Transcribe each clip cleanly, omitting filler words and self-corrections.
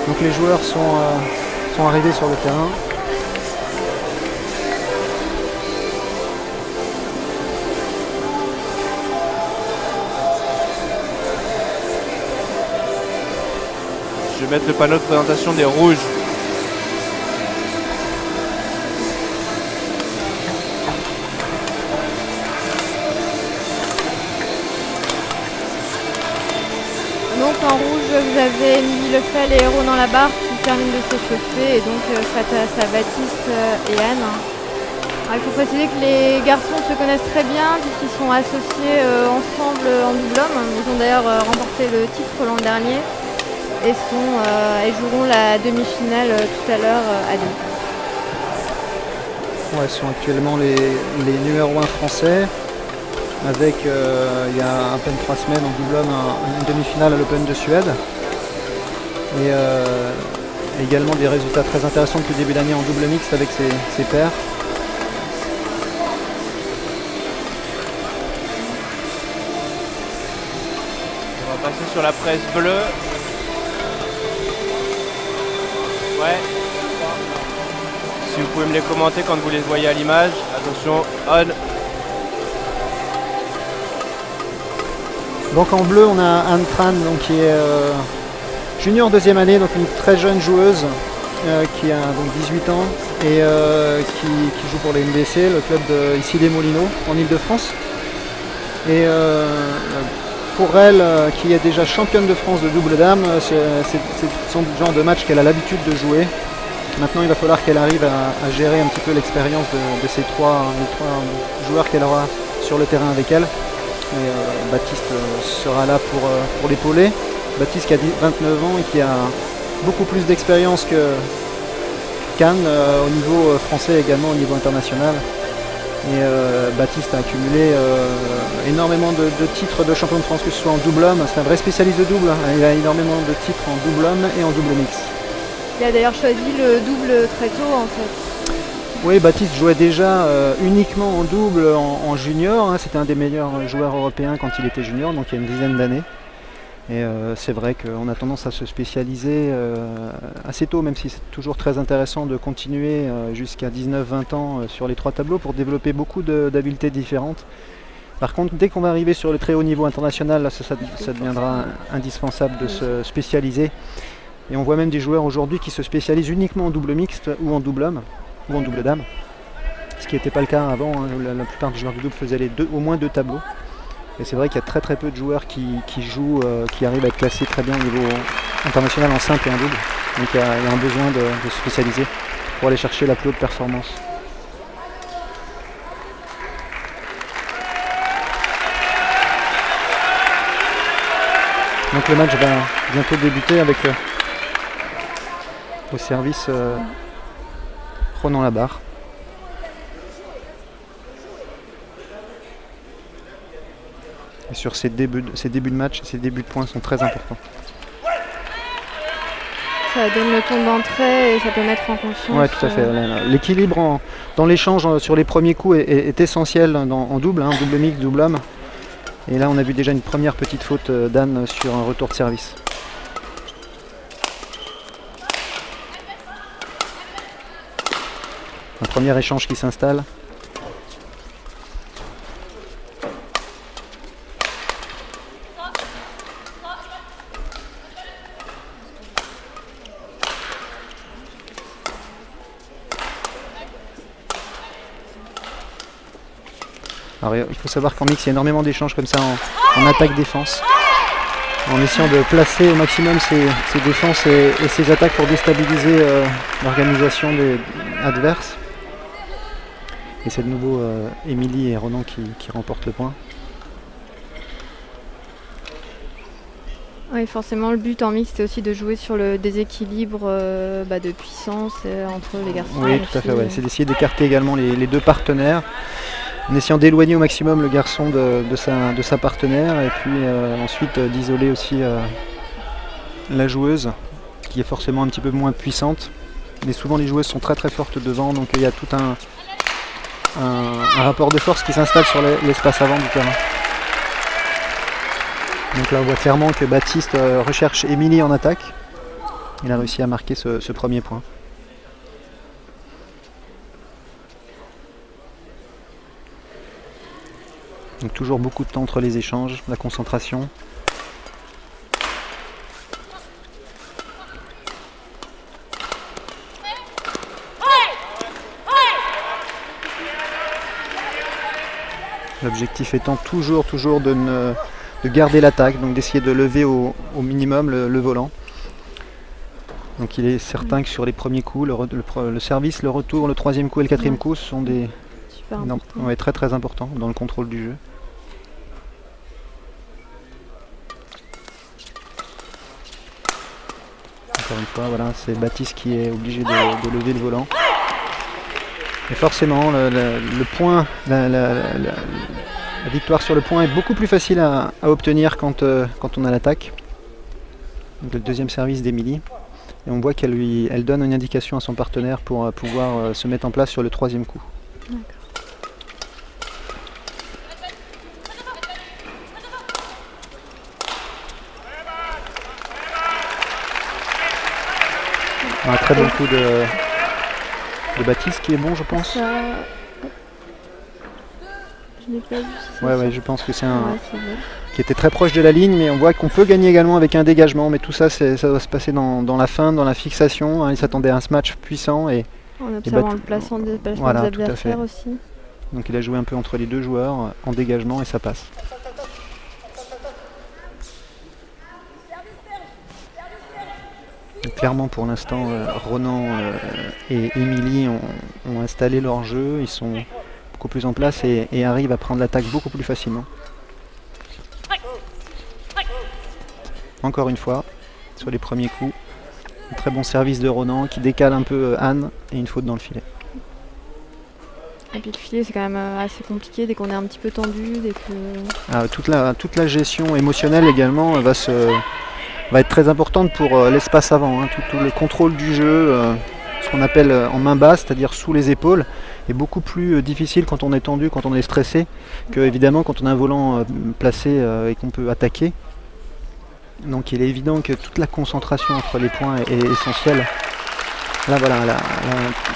Donc les joueurs sont arrivés sur le terrain. Je vais mettre le panneau de présentation des rouges. Donc en rouge, vous avez Émilie Lefel et Héros dans la barre qui terminent de s'échauffer, et donc face à Baptiste et Anne. Alors, il faut préciser que les garçons se connaissent très bien puisqu'ils sont associés ensemble en double homme. Ils ont d'ailleurs remporté le titre l'an dernier et joueront la demi-finale tout à l'heure à deux. Ouais, ce sont actuellement les numéros 1 français. Avec, il y a à peine 3 semaines en double homme, une demi-finale à l'Open de Suède. Et également des résultats très intéressants depuis le début d'année en double mixte avec ses pairs. On va passer sur la presse bleue. Ouais. Si vous pouvez me les commenter quand vous les voyez à l'image. Attention, on. Donc en bleu, on a Anne Tran, donc, qui est junior deuxième année, donc une très jeune joueuse qui a donc 18 ans et qui joue pour les NBC, le club ici des Molinos en Ile-de-France. Et pour elle, qui est déjà championne de France de double dame, c'est son genre de match qu'elle a l'habitude de jouer. Maintenant, il va falloir qu'elle arrive à gérer un petit peu l'expérience de ces les trois joueurs qu'elle aura sur le terrain avec elle. Et Baptiste sera là pour l'épauler. Baptiste qui a 29 ans et qui a beaucoup plus d'expérience qu'Anne au niveau français, également au niveau international. Et Baptiste a accumulé énormément de titres de champion de France, que ce soit en double homme. C'est un vrai spécialiste de double. Il a énormément de titres en double homme et en double mix. Il a d'ailleurs choisi le double très tôt en fait. Oui, Baptiste jouait déjà uniquement en double en junior. Hein. C'était un des meilleurs joueurs européens quand il était junior, donc il y a une dizaine d'années. Et c'est vrai qu'on a tendance à se spécialiser assez tôt, même si c'est toujours très intéressant de continuer jusqu'à 19-20 ans sur les trois tableaux pour développer beaucoup d'habiletés différentes. Par contre, dès qu'on va arriver sur le très haut niveau international, là, ça deviendra indispensable de se spécialiser. Et on voit même des joueurs aujourd'hui qui se spécialisent uniquement en double mixte ou en double homme ou en double dame, ce qui n'était pas le cas avant. Hein. La plupart des joueurs de double faisaient au moins deux tableaux. Et c'est vrai qu'il y a très peu de joueurs qui jouent, qui arrivent à être classés très bien au niveau international en simple et en double. Donc il y a un besoin de se spécialiser pour aller chercher la plus haute performance. Donc le match va bientôt débuter avec au service prenant la barre. Et sur ces débuts de match, ces débuts de points sont très importants. Ça donne le ton d'entrée et ça peut mettre en confiance. Oui, tout à fait. L'équilibre dans l'échange sur les premiers coups est essentiel en double, hein, double mix, double homme. Et là, on a vu déjà une première petite faute d'Anne sur un retour de service. Un premier échange qui s'installe. Alors, il faut savoir qu'en mix, il y a énormément d'échanges comme ça en attaque-défense, en essayant de placer au maximum ses défenses et ses attaques pour déstabiliser l'organisation des adverses. Et c'est de nouveau Émilie et Ronan qui remportent le point. Oui, forcément, le but en mix, c'est aussi de jouer sur le déséquilibre de puissance entre les garçons. Oui, tout à fait. Ouais. C'est d'essayer d'écarter également les deux partenaires, en essayant d'éloigner au maximum le garçon de sa partenaire, et puis ensuite d'isoler aussi la joueuse, qui est forcément un petit peu moins puissante. Mais souvent, les joueuses sont très fortes devant, donc il y a tout un rapport de force qui s'installe sur l'espace avant du terrain. Donc là on voit clairement que Baptiste recherche Émilie en attaque. Il a réussi à marquer ce premier point. Donc toujours beaucoup de temps entre les échanges, la concentration. L'objectif étant toujours de garder l'attaque, donc d'essayer de lever au minimum le volant. Donc il est certain que sur les premiers coups, le service, le retour, le troisième coup et le quatrième coup sont des très importants dans le contrôle du jeu. Encore une fois, voilà, c'est Baptiste qui est obligé de lever le volant. Et forcément, le point, la victoire sur le point est beaucoup plus facile à obtenir quand on a l'attaque. Donc le deuxième service d'Emilie. Et on voit qu'elle donne une indication à son partenaire pour pouvoir se mettre en place sur le troisième coup. Un très bon coup de Baptiste qui est bon, je pense. Je n'ai pas vu. Ouais, je pense que c'est un qui était très proche de la ligne, mais on voit qu'on peut gagner également avec un dégagement. Mais tout ça, ça doit se passer dans la fin, dans la fixation. Hein. Il s'attendait à un match puissant et en observant le placement des adversaires aussi. Donc il a joué un peu entre les deux joueurs en dégagement et ça passe. Clairement pour l'instant, Ronan et Emilie ont installé leur jeu, ils sont beaucoup plus en place et arrivent à prendre l'attaque beaucoup plus facilement. Encore une fois, sur les premiers coups, un très bon service de Ronan qui décale un peu Anne et une faute dans le filet. Et puis le filet c'est quand même assez compliqué dès qu'on est un petit peu tendu, dès que... toute la gestion émotionnelle également va être très importante pour l'espace avant. Hein. Tout le contrôle du jeu, ce qu'on appelle en main basse, c'est-à-dire sous les épaules, est beaucoup plus difficile quand on est tendu, quand on est stressé, que évidemment quand on a un volant placé et qu'on peut attaquer. Donc il est évident que toute la concentration entre les points est essentielle. Là voilà, elle a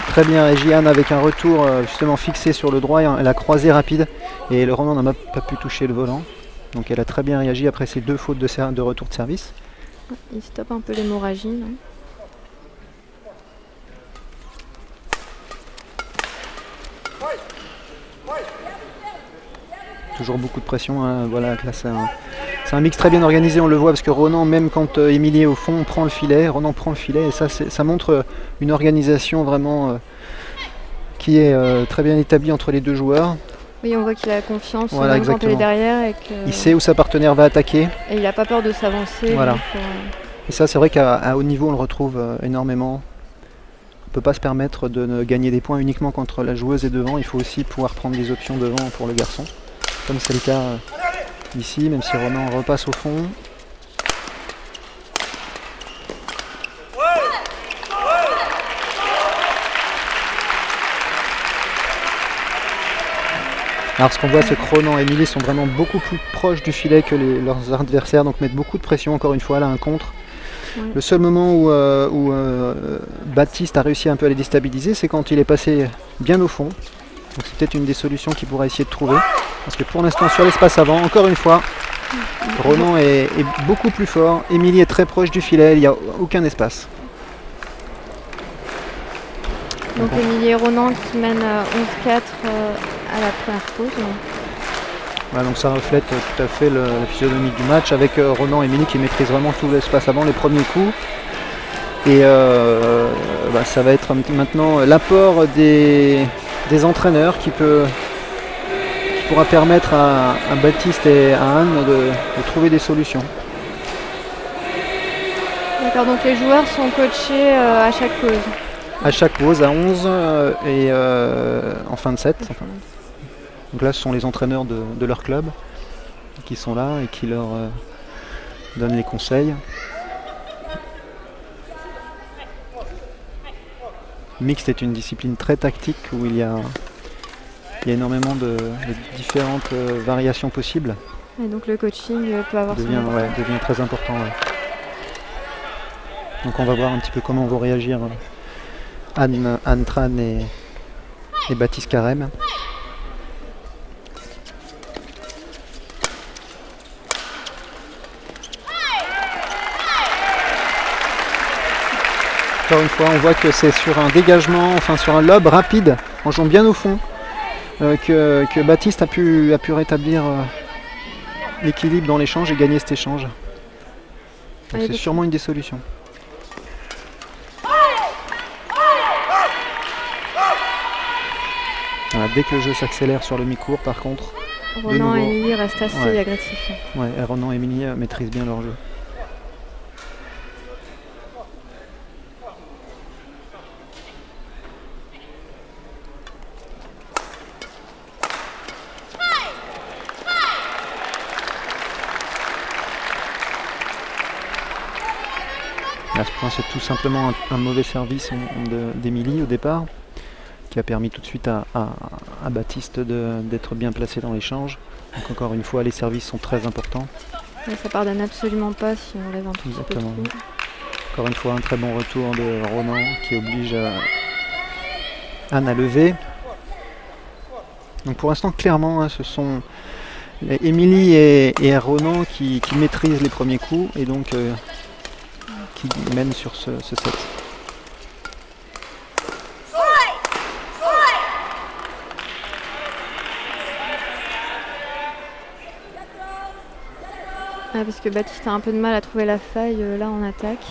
très bien réagi Anne avec un retour justement fixé sur le droit, et elle a croisé rapide et le Ronan n'a pas pu toucher le volant. Donc elle a très bien réagi après ces deux fautes de retour de service. Il stoppe un peu l'hémorragie. Toujours beaucoup de pression, hein. Voilà, là c'est un mix très bien organisé, on le voit parce que Ronan, même quand Emilie est au fond, prend le filet, Ronan prend le filet et ça montre une organisation vraiment qui est très bien établie entre les deux joueurs. Oui, on voit qu'il a confiance, voilà, même quand elle est derrière. Il sait où sa partenaire va attaquer. Et il n'a pas peur de s'avancer. Voilà. Et ça, c'est vrai qu'à haut niveau, on le retrouve énormément. On ne peut pas se permettre de ne gagner des points uniquement quand la joueuse est devant. Il faut aussi pouvoir prendre des options devant pour le garçon. Comme c'est le cas ici, même si Ronan repasse au fond. Alors ce qu'on voit, c'est que Ronan et Emilie sont vraiment beaucoup plus proches du filet que leurs adversaires, donc mettent beaucoup de pression, encore une fois, là un contre. Oui. Le seul moment où Baptiste a réussi un peu à les déstabiliser, c'est quand il est passé bien au fond. Donc c'est peut-être une des solutions qu'il pourra essayer de trouver. Parce que pour l'instant, sur l'espace avant, encore une fois, Ronan est beaucoup plus fort. Emilie est très proche du filet, il n'y a aucun espace. Donc Emilie et Ronan qui mènent 11-4 à la première pause. Voilà, donc ça reflète tout à fait la physionomie du match avec Ronan et Emilie qui maîtrisent vraiment tout l'espace avant les premiers coups. Et ça va être maintenant l'apport des entraîneurs qui pourra permettre à Baptiste et à Anne de trouver des solutions. D'accord, donc les joueurs sont coachés à chaque pause. À chaque pause, à 11 et en fin de set. Enfin. Donc là, ce sont les entraîneurs de leur club qui sont là et qui leur donnent les conseils. Mixte est une discipline très tactique où il y a énormément de différentes variations possibles. Et donc le coaching peut avoir devient très important. Ouais. Donc on va voir un petit peu comment vont réagir Anne Tran et Baptiste Carême. Encore une fois, on voit que c'est sur un dégagement, enfin sur un lob rapide, en jouant bien au fond, que Baptiste a pu rétablir l'équilibre dans l'échange et gagner cet échange. Donc c'est sûrement une des solutions. Voilà, dès que le jeu s'accélère sur le mi-court, par contre, Ronan et Émilie restent assez agressifs. Ouais, Ronan et Émilie maîtrisent bien leur jeu. À ce point, c'est tout simplement un mauvais service d'Émilie au départ, qui a permis tout de suite à Baptiste d'être bien placé dans l'échange. Donc encore une fois, les services sont très importants. Mais ça pardonne absolument pas si on lève un tout petit peu trop. Encore une fois, un très bon retour de Ronan qui oblige Anne à lever. Donc pour l'instant, clairement, ce sont Émilie et Ronan qui maîtrisent les premiers coups et donc qui mènent sur ce set. Parce que Baptiste a un peu de mal à trouver la faille là en attaque.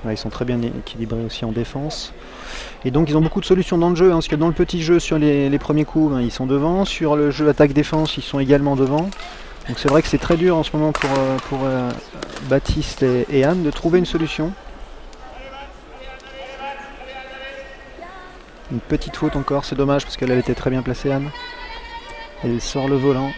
Ouais, ils sont très bien équilibrés aussi en défense. Et donc ils ont beaucoup de solutions dans le jeu, parce que dans le petit jeu sur les premiers coups, ils sont devant. Sur le jeu attaque-défense, ils sont également devant. Donc c'est vrai que c'est très dur en ce moment pour Baptiste et Anne de trouver une solution. Une petite faute encore, c'est dommage parce qu'elle était très bien placée, Anne. Elle sort le volant.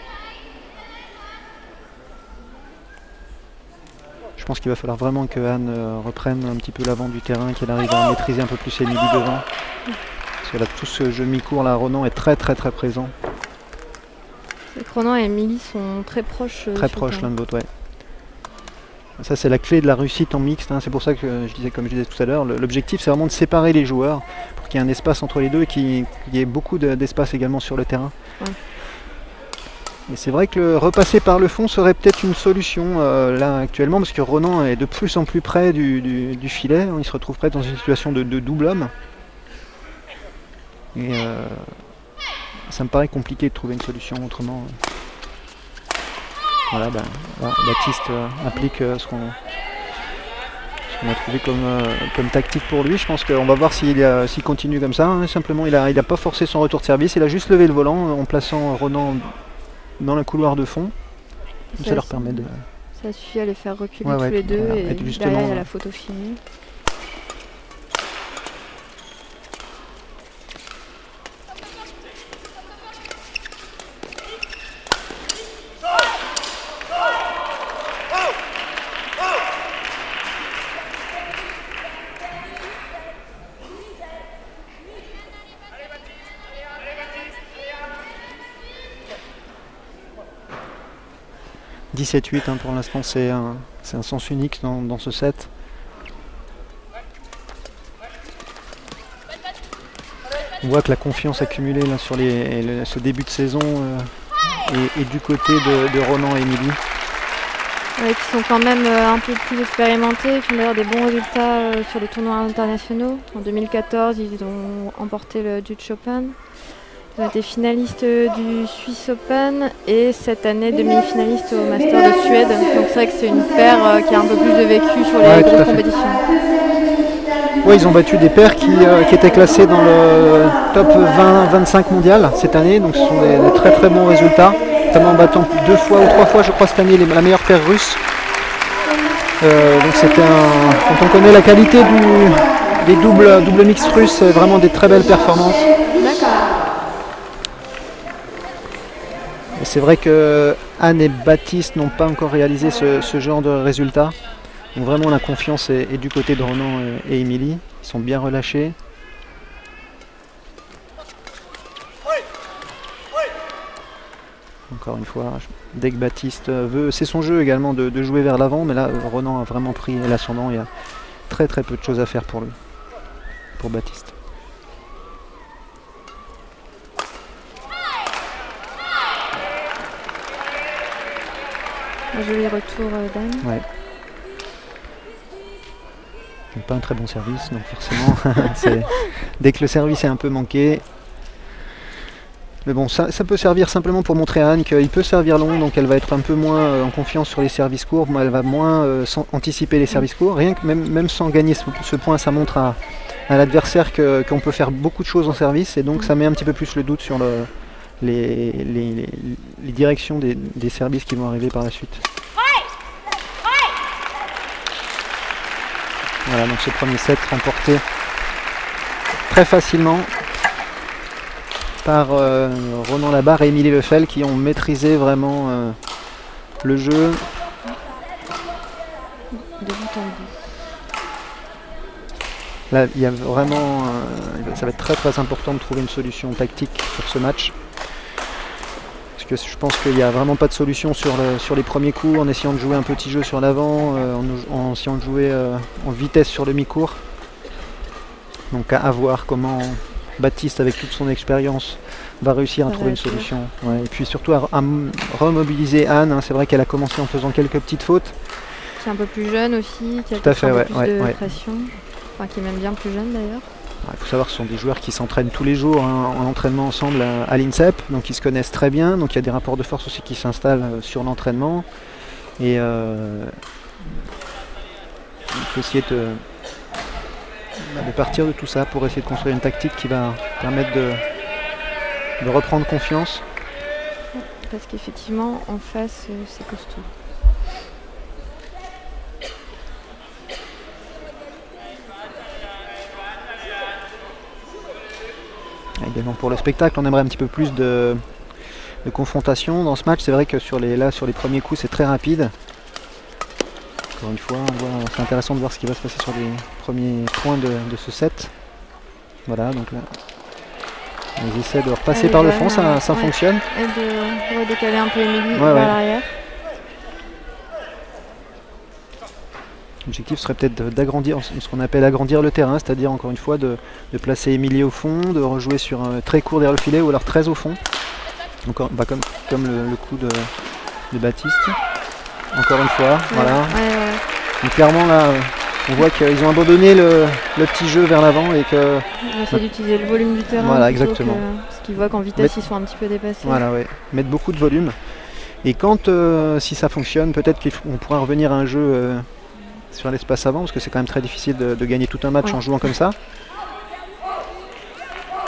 Je pense qu'il va falloir vraiment que Anne reprenne un petit peu l'avant du terrain, qu'elle arrive à maîtriser un peu plus Émilie devant. Parce que là, tout ce jeu mi-court, là, Ronan est très présent. Ronan et Émilie sont très proches. Très proches l'un de l'autre, ouais. Ça, c'est la clé de la réussite en mixte, hein. C'est pour ça que je disais, comme je disais tout à l'heure, l'objectif c'est vraiment de séparer les joueurs pour qu'il y ait un espace entre les deux et qu'il y ait beaucoup d'espace également sur le terrain. Ouais. Et c'est vrai que repasser par le fond serait peut-être une solution là actuellement, parce que Ronan est de plus en plus près du filet. Il se retrouve près dans une situation de double homme. Et ça me paraît compliqué de trouver une solution autrement. Voilà, Baptiste applique ce qu'on a trouvé comme tactique pour lui. Je pense qu'on va voir s'il continue comme ça. Hein. Simplement, il a pas forcé son retour de service, il a juste levé le volant en plaçant Ronan dans le couloir de fond. Ça leur permet de... Ça suffit à les faire reculer tous les deux, et derrière il y a la photo finie. « 17-8 hein, pour l'instant, c'est un sens unique dans ce set. On voit que la confiance accumulée là, sur ce début de saison est du côté de Ronan et Émilie. Ouais, qui sont quand même un peu plus expérimentés, qui ont d'ailleurs des bons résultats sur les tournois internationaux. En 2014, ils ont emporté le Dutch Open. Ils ont été finalistes du Swiss Open et cette année demi-finalistes au Master de Suède. Donc c'est vrai que c'est une paire qui a un peu plus de vécu sur les grosses compétitions. Oui, ils ont battu des paires qui étaient classées dans le top 20-25 mondial cette année. Donc ce sont des très bons résultats, notamment en battant 2 fois ou 3 fois, je crois, cette année la meilleure paire russe. Donc c'était quand on connaît la qualité des doubles mix russes, c'est vraiment des très belles performances. C'est vrai que Anne et Baptiste n'ont pas encore réalisé ce genre de résultat. Donc vraiment la confiance est du côté de Ronan et Émilie. Ils sont bien relâchés. Encore une fois, dès que Baptiste veut, c'est son jeu également de jouer vers l'avant, mais là Ronan a vraiment pris l'ascendant, il y a très peu de choses à faire pour lui, pour Baptiste. Un joli retour d'Anne. Ouais. Pas un très bon service, donc forcément, dès que le service est un peu manqué. Mais bon, ça peut servir simplement pour montrer à Anne qu'il peut servir long, donc elle va être un peu moins en confiance sur les services courts, elle va moins anticiper les services courts. Rien que même sans gagner ce point, ça montre à l'adversaire qu'on peut faire beaucoup de choses en service, et donc ça met un petit peu plus le doute sur les directions des services qui vont arriver par la suite. Voilà, donc ce premier set remporté très facilement par Ronan Labarre et Émilie Lefel qui ont maîtrisé vraiment le jeu. De bout en bout. Là, il y a vraiment, ça va être très important de trouver une solution tactique sur ce match. Parce que je pense qu'il n'y a vraiment pas de solution sur les premiers coups, en essayant de jouer un petit jeu sur l'avant, en essayant de jouer en vitesse sur le mi-court. Donc à voir comment Baptiste, avec toute son expérience, va réussir à trouver une solution. Ouais, et puis surtout à remobiliser Anne, hein. C'est vrai qu'elle a commencé en faisant quelques petites fautes. Qui est un peu plus jeune aussi, qui a tout à fait, un peu plus de pression. Enfin, qui est même bien plus jeune d'ailleurs. Il faut savoir que ce sont des joueurs qui s'entraînent tous les jours en entraînement ensemble à l'INSEP, donc ils se connaissent très bien, donc il y a des rapports de force aussi qui s'installent sur l'entraînement. Et il faut essayer de partir de tout ça pour essayer de construire une tactique qui va permettre de reprendre confiance. Parce qu'effectivement, en face, c'est costaud. Également pour le spectacle, on aimerait un petit peu plus de confrontation dans ce match. C'est vrai que sur les premiers coups, c'est très rapide. Encore une fois, c'est intéressant de voir ce qui va se passer sur les premiers points de ce set. Voilà, donc là, ils essaient de repasser par le fond, ça fonctionne. Et de redécaler un peu Émilie vers l'arrière. L'objectif serait peut-être d'agrandir ce qu'on appelle agrandir le terrain, c'est-à-dire encore une fois de placer Émilie au fond, de rejouer sur un très court derrière le filet ou alors très au fond. Donc, comme le coup de Baptiste. Encore une fois, voilà. Donc clairement là, on voit qu'ils ont abandonné le petit jeu vers l'avant et que. On essaie d'utiliser le volume du terrain. Voilà, exactement. Parce qu'ils voient qu'en vitesse ils sont un petit peu dépassés. Voilà, ouais. Mettre beaucoup de volume. Et quand, si ça fonctionne, peut-être qu'on pourra revenir à un jeu sur l'espace avant, parce que c'est quand même très difficile de gagner tout un match en jouant comme ça.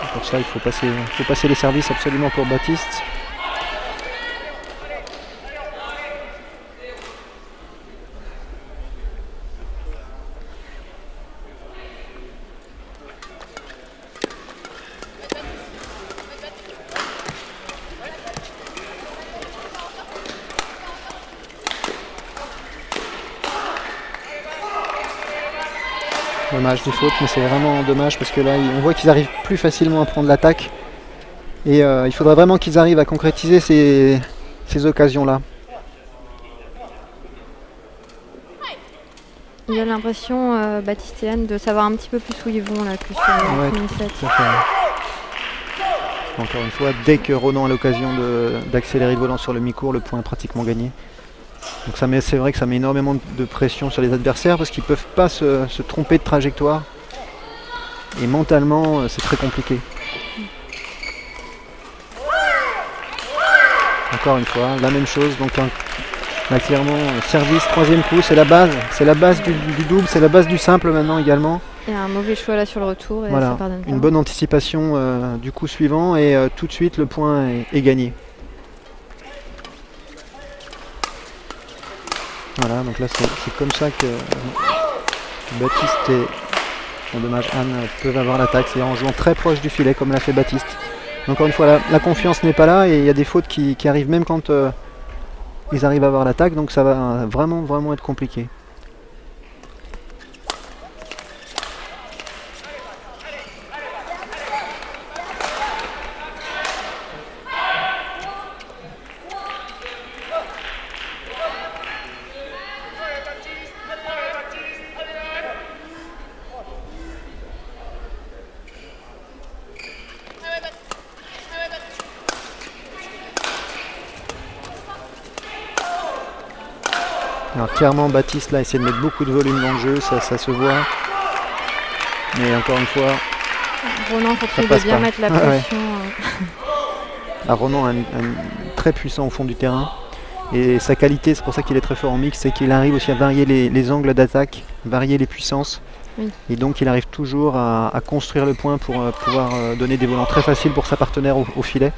Et pour ça, il faut passer les services absolument pour Baptiste. Dommage des fautes, mais c'est vraiment dommage parce que là on voit qu'ils arrivent plus facilement à prendre l'attaque et il faudrait vraiment qu'ils arrivent à concrétiser ces occasions-là. Il y a l'impression, Baptiste et Anne, de savoir un petit peu plus où ils vont là que sur le premier set. Encore une fois, dès que Ronan a l'occasion d'accélérer le volant sur le mi-court, le point est pratiquement gagné. Donc c'est vrai que ça met énormément de pression sur les adversaires parce qu'ils ne peuvent pas se tromper de trajectoire. Et mentalement, c'est très compliqué. Encore une fois, la même chose. Donc là, clairement, service, troisième coup, c'est la base du double, c'est la base du simple maintenant également. Il y a un mauvais choix là sur le retour. Et voilà, ça pardonne pas. Une bonne anticipation du coup suivant et tout de suite le point est gagné. Voilà, donc là c'est comme ça que Baptiste et, dommage, Anne peuvent avoir l'attaque, c'est-à-dire en jouant très proche du filet comme l'a fait Baptiste. Encore une fois, la confiance n'est pas là et il y a des fautes qui arrivent même quand ils arrivent à avoir l'attaque, donc ça va vraiment être compliqué. Alors clairement Baptiste là essaie de mettre beaucoup de volume dans le jeu, ça se voit. Mais encore une fois, Ronan continue de bien mettre la pression. Ah, Ronan est très puissant au fond du terrain. Et sa qualité, c'est pour ça qu'il est très fort en mix, c'est qu'il arrive aussi à varier les angles d'attaque, varier les puissances. Oui. Et donc il arrive toujours à construire le point pour pouvoir donner des volants très faciles pour sa partenaire au filet.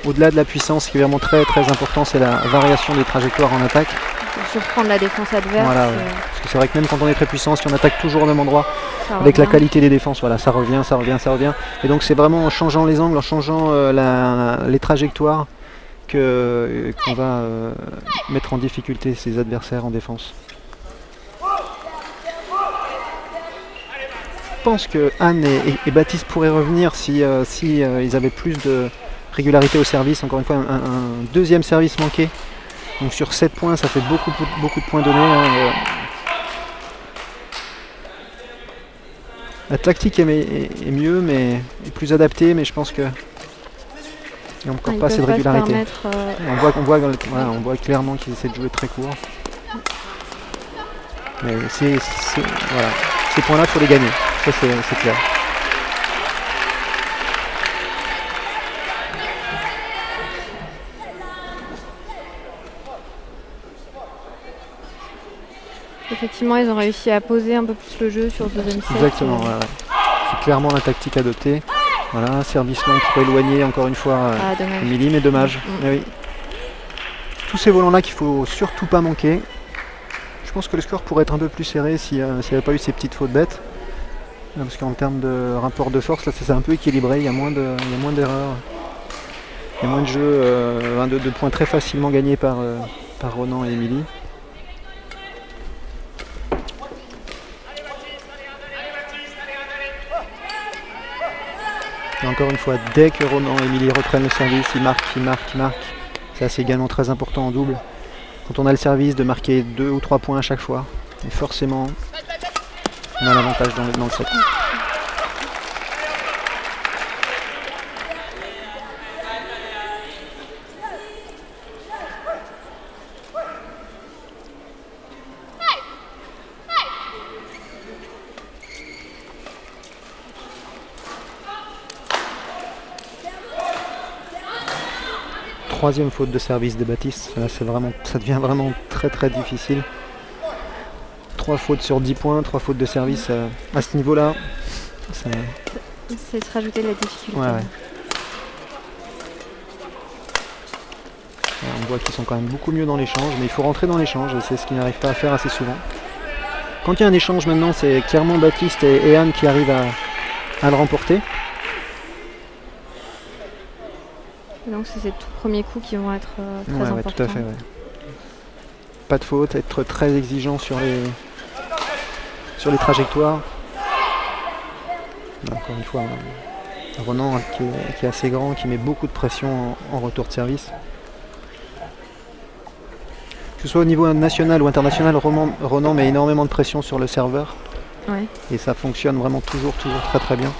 Au-delà de la puissance, ce qui est vraiment très important, c'est la variation des trajectoires en attaque. Pour surprendre la défense adverse. Voilà, ouais. Parce que c'est vrai que même quand on est très puissant, si on attaque toujours au même endroit, avec revient. la qualité des défenses, voilà, ça revient. Et donc c'est vraiment en changeant les angles, en changeant les trajectoires qu'on va mettre en difficulté ses adversaires en défense. Je pense que Anne et Baptiste pourraient revenir si ils avaient plus de régularité au service. Encore une fois, un deuxième service manqué. Donc sur 7 points, ça fait beaucoup de points donnés. Hein. La tactique est mieux, mais est plus adaptée, mais je pense que il n'y a encore pas assez de régularité. On voit clairement qu'ils essaient de jouer très court. Mais voilà. Ces points-là, il faut les gagner. Ça, c'est clair. Effectivement, ils ont réussi à poser un peu plus le jeu sur le deuxième set. Exactement, ouais. C'est clairement la tactique adoptée. Voilà, service long pour éloigner encore une fois Émilie, mais dommage. Mais oui. Tous ces volants-là qu'il ne faut surtout pas manquer. Je pense que le score pourrait être un peu plus serré s'il n'y avait pas eu ces petites fautes bêtes. Parce qu'en termes de rapport de force, là c'est un peu équilibré, il y a moins d'erreurs. Il y a moins de jeux, de points très facilement gagnés par Ronan et Émilie. Et encore une fois, dès que Ronan et Émilie reprennent le service, ils marquent. Ça c'est également très important en double. Quand on a le service, de marquer 2 ou 3 points à chaque fois. Et forcément, on a l'avantage dans le set. Troisième faute de service de Baptiste, là ça devient vraiment très difficile. 3 fautes sur 10 points, 3 fautes de service à ce niveau-là. C'est se rajouter la difficulté. Ouais. On voit qu'ils sont quand même beaucoup mieux dans l'échange, mais il faut rentrer dans l'échange et c'est ce qu'ils n'arrivent pas à faire assez souvent. Quand il y a un échange maintenant, c'est clairement Baptiste et Anne qui arrivent à le remporter. Donc c'est ces tout premiers coups qui vont être très importants. Ouais, tout à fait. Ouais. Pas de faute, être très exigeant sur les trajectoires. Encore une fois, Ronan qui est assez grand, qui met beaucoup de pression en retour de service. Que ce soit au niveau national ou international, Ronan met énormément de pression sur le serveur. Ouais. Et ça fonctionne vraiment toujours très bien.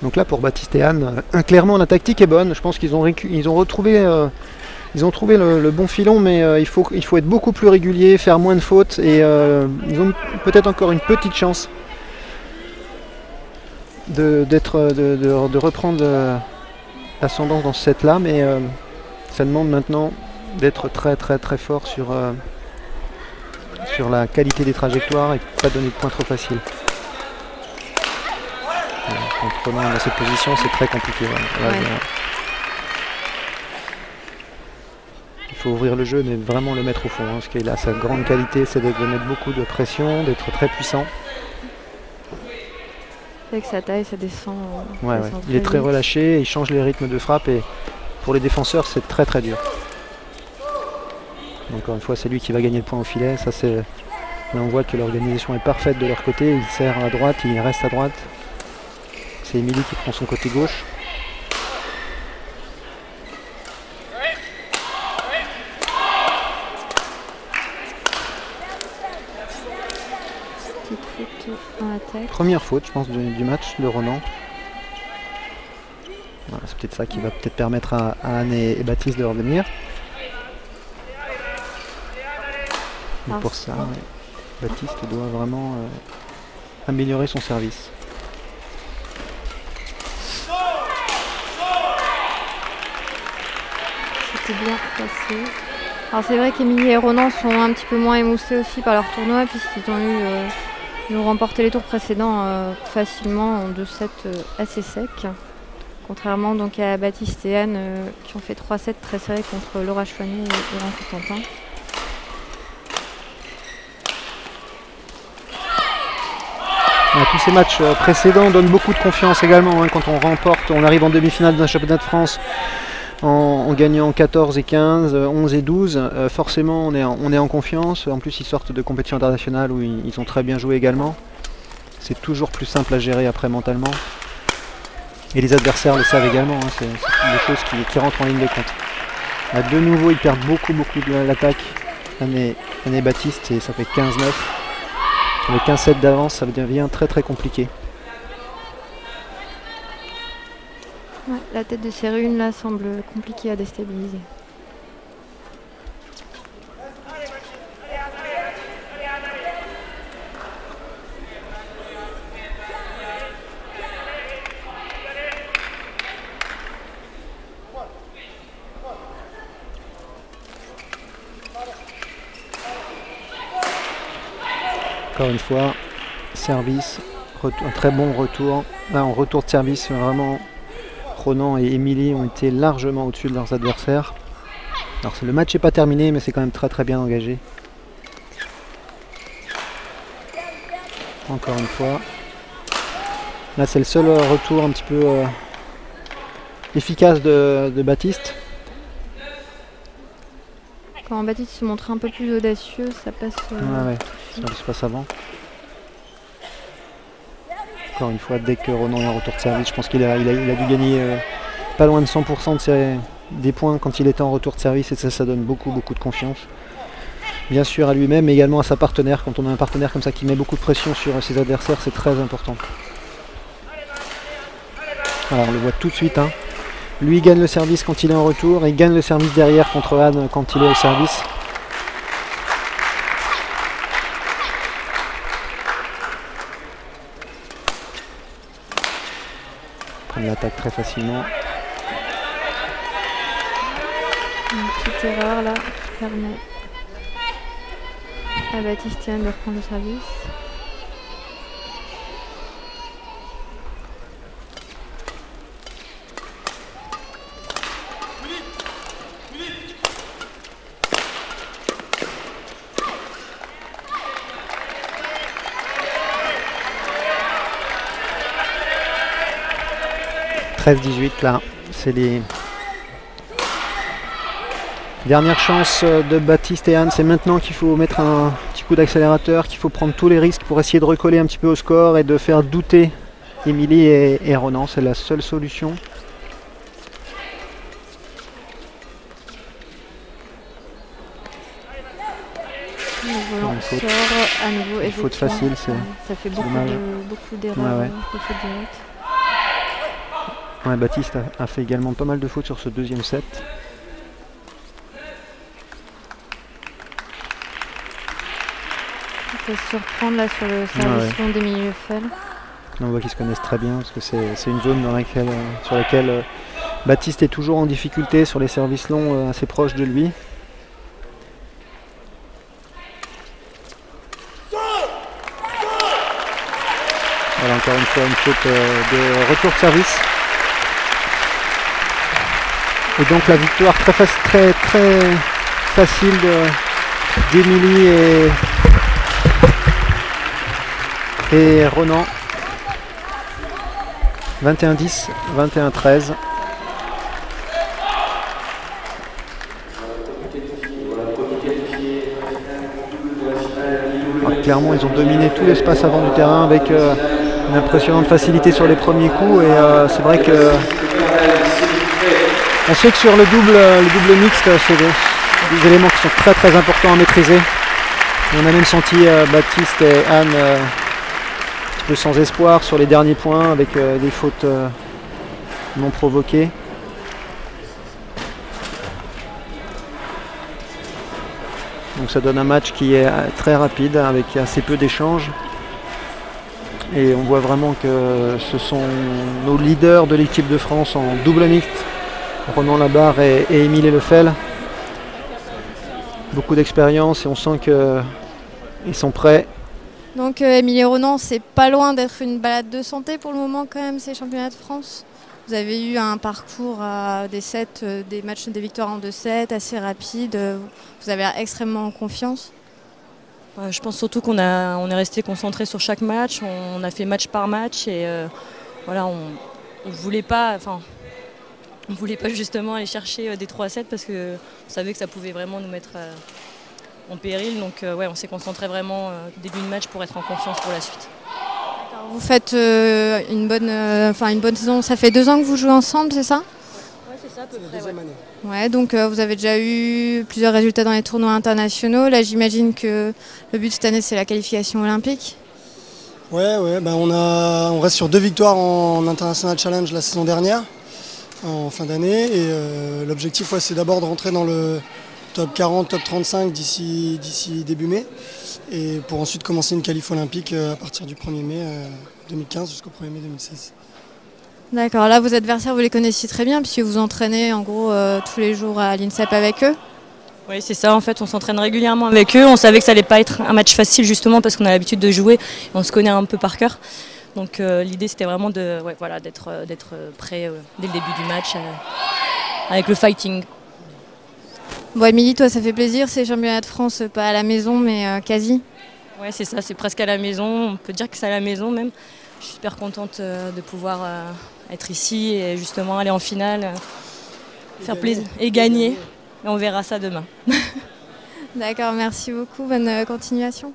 Donc là pour Baptiste et Anne, clairement la tactique est bonne. Je pense qu'ils ont trouvé le bon filon, mais il faut être beaucoup plus régulier, faire moins de fautes et ils ont peut-être encore une petite chance de reprendre l'ascendance dans ce set-là, mais ça demande maintenant d'être très fort sur la qualité des trajectoires et pas donner de points trop faciles. Contre Ronan dans cette position, c'est très compliqué. Ouais. Il faut ouvrir le jeu, mais vraiment le mettre au fond. Parce qu'il a sa grande qualité, c'est de mettre beaucoup de pression, d'être très puissant. Avec sa taille, ça descend. Il est très relâché, il change les rythmes de frappe et pour les défenseurs, c'est très dur. Encore une fois, c'est lui qui va gagner le point au filet. Ça, là, on voit que l'organisation est parfaite de leur côté. Il sert à droite, il reste à droite. C'est Émilie qui prend son côté gauche. petite faute dans l'attaque. Première faute, je pense, du match de Ronan. Voilà, c'est peut-être ça qui va peut-être permettre à Anne et Baptiste de revenir. Mais pour ça, Baptiste doit vraiment améliorer son service. C'était bien passé. Alors c'est vrai qu'Émilie et Ronan sont un petit peu moins émoussés aussi par leur tournoi puisqu'ils ont remporté les tours précédents facilement en 2 sets assez secs. Contrairement donc à Baptiste et Anne qui ont fait 3 sets très serrés contre Laura Chouanier et Laurent Constantin. Tous ces matchs précédents donnent beaucoup de confiance également hein, quand on remporte, on arrive en demi-finale d'un championnat de France en gagnant 14 et 15, 11 et 12, forcément on est en confiance. En plus ils sortent de compétitions internationales où ils ont très bien joué également. C'est toujours plus simple à gérer après mentalement. Et les adversaires le savent également, hein, c'est des choses qui rentrent en ligne de compte. Là, de nouveau ils perdent beaucoup de l'attaque, Anne et Baptiste, et ça fait 15-9. Avec un set d'avance, ça devient très compliqué. Ouais, la tête de série 1 là semble compliquée à déstabiliser. Encore une fois, service, un très bon retour. Là, en retour de service, vraiment, Ronan et Émilie ont été largement au-dessus de leurs adversaires. Alors, le match n'est pas terminé, mais c'est quand même très bien engagé. Encore une fois. Là, c'est le seul retour un petit peu efficace de Baptiste. Quand Baptiste se montre un peu plus audacieux, ça passe. Ça se passe avant. Encore une fois, dès que Ronan est en retour de service, je pense qu'il a dû gagner pas loin de 100% des points quand il était en retour de service, et ça donne beaucoup de confiance. Bien sûr à lui-même, mais également à sa partenaire. Quand on a un partenaire comme ça qui met beaucoup de pression sur ses adversaires, c'est très important. Alors on le voit tout de suite. Hein. Lui gagne le service quand il est en retour et il gagne le service derrière contre Anne quand il est au service. Prendre l'attaque très facilement. Une petite erreur là qui permet à Baptiste et Anne de reprendre le service. « 13-18 là, c'est les dernières chances de Baptiste et Anne. C'est maintenant qu'il faut mettre un petit coup d'accélérateur, qu'il faut prendre tous les risques pour essayer de recoller un petit peu au score et de faire douter Émilie et Ronan. C'est la seule solution. Une faute. Sort à nouveau. Une faute facile, ça fait beaucoup d'erreurs. Ouais. Ouais, Baptiste a fait également pas mal de fautes sur ce deuxième set. Il faut se surprendre là sur le service long d'Émilie Leffel. On voit qu'ils se connaissent très bien parce que c'est une zone sur laquelle Baptiste est toujours en difficulté sur les services longs assez proches de lui. Voilà, encore une fois une faute de retour de service. Et donc la victoire très facile d'Émilie et Ronan. 21-10, 21-13. Clairement, ils ont dominé tout l'espace avant du terrain avec une impressionnante facilité sur les premiers coups. Et c'est vrai que on sait que sur le double mixte, c'est des éléments qui sont très importants à maîtriser. Et on a même senti Baptiste et Anne un petit peu sans espoir sur les derniers points avec des fautes non provoquées. Donc ça donne un match qui est très rapide avec assez peu d'échanges. Et on voit vraiment que ce sont nos leaders de l'équipe de France en double mixte, Ronan Labarre et Émilie Lefel. Beaucoup d'expérience et on sent qu'ils sont prêts. Donc Émilie et Ronan, c'est pas loin d'être une balade de santé pour le moment quand même, ces championnats de France. Vous avez eu un parcours des matchs, des victoires en 2-7 assez rapide. Vous avez l'air extrêmement en confiance. Je pense surtout qu'on est resté concentré sur chaque match. On a fait match par match et voilà, on voulait pas justement aller chercher des 3-7 parce qu'on savait que ça pouvait vraiment nous mettre en péril. Donc ouais, on s'est concentré vraiment début de match pour être en confiance pour la suite. Vous faites une bonne saison. Ça fait 2 ans que vous jouez ensemble, c'est ça? Oui, c'est ça, à peu près. Deuxième année. Ouais, donc vous avez déjà eu plusieurs résultats dans les tournois internationaux. Là, j'imagine que le but cette année, c'est la qualification olympique. Ouais, on reste sur 2 victoires en International Challenge la saison dernière, en fin d'année. Et l'objectif, c'est d'abord de rentrer dans le top 40, top 35 d'ici début mai. Et pour ensuite commencer une qualif olympique à partir du 1er mai 2015 jusqu'au 1er mai 2016. D'accord, là vos adversaires vous les connaissiez très bien puisque vous entraînez en gros tous les jours à l'INSEP avec eux. Oui, c'est ça, en fait on s'entraîne régulièrement avec eux. On savait que ça allait pas être un match facile justement parce qu'on a l'habitude de jouer et on se connaît un peu par cœur. Donc l'idée c'était vraiment d'être prêt dès le début du match avec le fighting. Bon Émilie, toi ça fait plaisir, ces championnats de France pas à la maison mais quasi. Ouais, c'est ça, c'est presque à la maison, on peut dire que c'est à la maison même. Je suis super contente de pouvoir être ici et justement aller en finale, faire plaisir et gagner. Et on verra ça demain. D'accord, merci beaucoup, bonne continuation.